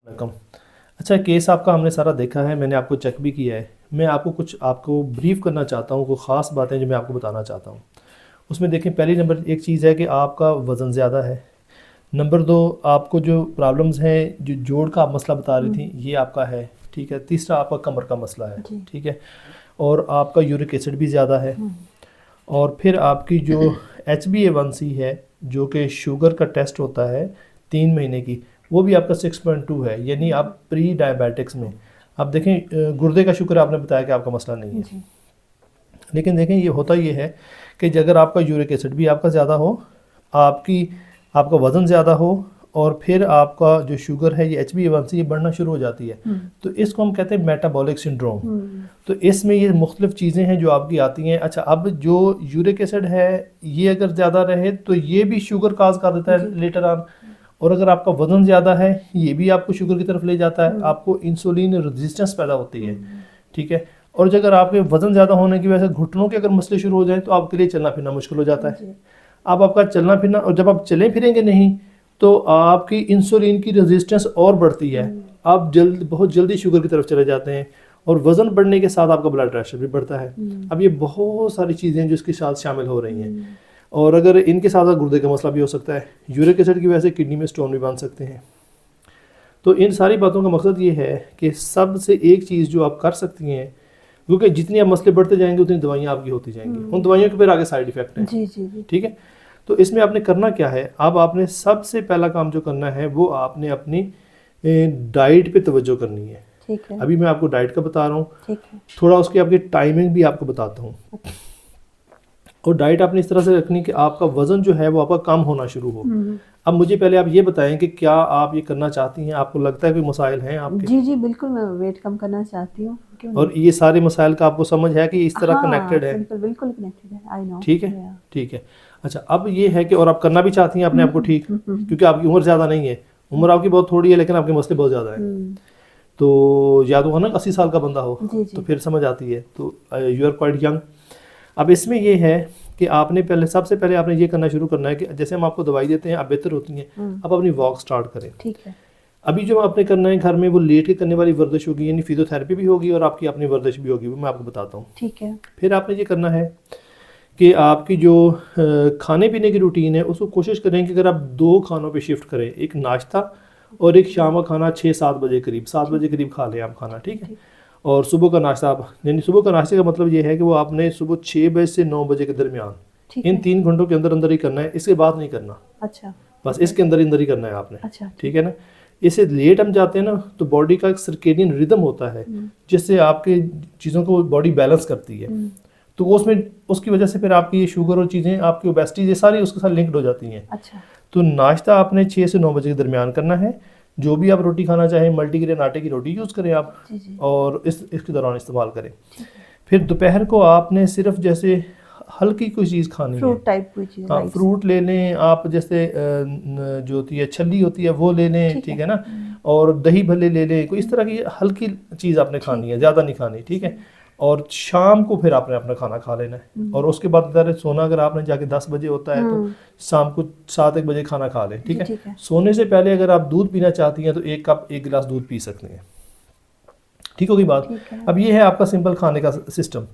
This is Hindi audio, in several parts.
वेलकम। अच्छा, केस आपका हमने सारा देखा है, मैंने आपको चेक भी किया है। मैं आपको ब्रीफ करना चाहता हूँ, कुछ ख़ास बातें जो मैं आपको बताना चाहता हूँ। उसमें देखें, पहली नंबर एक चीज़ है कि आपका वज़न ज़्यादा है। नंबर दो, आपको जो प्रॉब्लम्स हैं, जो जोड़ का आप मसला बता रही थी, ये आपका है, ठीक है। तीसरा आपका कमर का मसला है, ठीक है। और आपका यूरिक एसिड भी ज़्यादा है। और फिर आपकी जो HbA1c है, जो कि शुगर का टेस्ट होता है 3 महीने की, वो भी आपका 6.2 है, यानी आप प्री डायबिटिक्स में। आप देखें, गुर्दे का शुक्र आपने बताया कि आपका मसला नहीं है, लेकिन देखें ये होता ये है कि अगर आपका यूरिक एसिड भी आपका ज़्यादा हो, आपका वज़न ज़्यादा हो, और फिर आपका जो शुगर है ये HbA1c ये बढ़ना शुरू हो जाती है, तो इसको हम कहते हैं मेटाबॉलिक सिंड्रोम। तो इसमें ये मुख्तलिफ चीज़ें हैं जो आपकी आती हैं। अच्छा, अब जो यूरिक एसिड है ये अगर ज़्यादा रहे तो ये भी शुगर काज कर देता है लेटर ऑन। और अगर आपका वज़न ज़्यादा है ये भी आपको शुगर की तरफ ले जाता है, आपको इंसुलिन रेजिस्टेंस पैदा होती है, ठीक है। और अगर आपके वज़न ज़्यादा होने की वजह से घुटनों के अगर मसले शुरू हो जाए तो आपके लिए चलना फिरना मुश्किल हो जाता है। अब आपका चलना फिरना, और जब आप चलें फिरेंगे नहीं तो आपकी इंसुलिन की रेजिस्टेंस और बढ़ती है, आप बहुत जल्दी शुगर की तरफ चले जाते हैं, और वज़न बढ़ने के साथ आपका ब्लड प्रेशर भी बढ़ता है। अब ये बहुत सारी चीज़ें जो इसके साथ शामिल हो रही हैं, और अगर इनके साथ गुर्दे का मसला भी हो सकता है, यूरिक एसिड की वजह से किडनी में स्टोन भी बन सकते हैं। तो इन सारी बातों का मकसद ये है कि सबसे एक चीज़ जो आप कर सकती हैं, क्योंकि जितनी आप मसले बढ़ते जाएंगे उतनी दवाइयाँ आपकी होती जाएंगी, उन दवाइयों के फिर आगे साइड इफेक्ट हैं। जी, ठीक है। तो इसमें आपने करना क्या है, अब आपने सबसे पहला काम जो करना है वो आपने अपनी डाइट पे तवज्जो करनी है। ठीक है। अभी मैं आपको डाइट का बता रहा हूँ, थोड़ा उसकी आपकी टाइमिंग भी आपको बताता हूँ। और डाइट आपने इस तरह से रखनी कि आपका वज़न जो है वो आपका कम होना शुरू हो। अब मुझे पहले आप ये बताएं कि क्या आप ये करना चाहती हैं, आपको लगता है कोई मसाइल हैं आपके? जी बिल्कुल, मैं वेट कम करना चाहती हूँ। और ये सारे मसाइल का आपको समझ है कि इस तरह कनेक्टेड है? बिल्कुल कनेक्टेड है, आई नो। ठीक है, ठीक है। अच्छा, अब ये है कि और आप करना भी चाहती हैं अपने आप को ठीक, क्योंकि आपकी उम्र ज़्यादा नहीं है, उम्र आपकी बहुत थोड़ी है, लेकिन आपके मसले बहुत ज़्यादा हैं। तो या तो है ना 80 साल का बंदा हो तो फिर समझ आती है, तो यू आर क्वाइट यंग। अब इसमें ये है कि आपने सबसे पहले आपने ये करना शुरू करना है कि जैसे हम आपको दवाई देते हैं आप बेहतर होती हैं, अब अपनी वॉक स्टार्ट करें। ठीक है। अभी जो आपने करना है घर में वो लेट के करने वाली वर्जिश होगी, यानी फिजियोथेरेपी भी होगी और आपकी अपनी वर्जिश भी होगी, वो मैं आपको बताता हूँ। ठीक है। फिर आपने ये करना है कि आपकी जो खाने पीने की रूटीन है उसको कोशिश करें कि अगर आप 2 खानों पे शिफ्ट करें, एक नाश्ता और एक शाम का खाना 6-7 बजे करीब, 7 बजे करीब खा लें आप खाना, ठीक है। और सुबह का नाश्ता आप, यानी सुबह का नाश्ते का मतलब ये है कि वो आपने सुबह 6 बजे से 9 बजे के दरमियान, इन 3 घंटों के अंदर अंदर ही करना है, इसके बाद नहीं करना। अच्छा, बस इसके अंदर ही करना है आपने। अच्छा, ठीक है ना। इससे लेट हम जाते हैं ना तो बॉडी का एक सर्केडियन रिदम होता है जिससे आपके चीज़ों को बॉडी बैलेंस करती है, तो वो उसमें उसकी वजह से फिर आपकी ये शुगर और चीज़ें, आपकी ओबेसिटी, ये सारी उसके साथ लिंक्ड हो जाती हैं। अच्छा। तो नाश्ता आपने 6 से 9 बजे के दरमियान करना है। जो भी आप रोटी खाना चाहें, मल्टीग्रेन आटे की रोटी यूज़ करें आप, और इसके दौरान इस्तेमाल करें। फिर दोपहर को आपने सिर्फ जैसे हल्की कोई चीज़ खानी है, फ्रूट टाइप कोई चीज़, हाँ फ्रूट ले लें आप, जैसे जो होती है छल्ली होती है वो ले लें, ठीक है ना। और दही भल्ले ले लें, कोई इस तरह की हल्की चीज़ आपने खानी है, ज़्यादा नहीं खानी, ठीक है। और शाम को फिर आपने अपना खाना खा लेना है, और उसके बाद अगर सोना अगर आपने जाके 10 बजे होता है तो शाम को 7-1 बजे खाना खा लें, ठीक है। सोने से पहले अगर आप दूध पीना चाहती हैं तो 1 कप 1 गिलास दूध पी सकते हैं, ठीक होगी बात। अब ये है आपका सिंपल खाने का सिस्टम।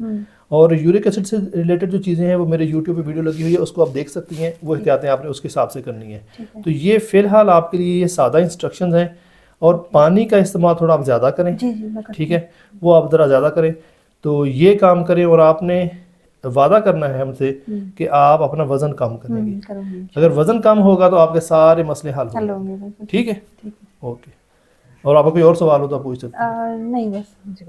और यूरिक एसिड से रिलेटेड जो चीज़ें हैं वो मेरे यूट्यूब पे वीडियो लगी हुई है, उसको आप देख सकती हैं, वो एहतियातें आपने उसके हिसाब से करनी है। तो ये फ़िलहाल आपके लिए ये सादा इंस्ट्रक्शंस हैं। और पानी का इस्तेमाल थोड़ा आप ज़्यादा करें, ठीक है, वो आप ज़रा ज़्यादा करें, तो ये काम करें। और आपने वादा करना है हमसे कि आप अपना वज़न कम करेंगे। अगर वज़न कम होगा तो आपके सारे मसले हल होंगे, ठीक है। ओके। और आपको कोई और सवाल हो तो आप पूछ सकते हैं। नहीं, बस मुझे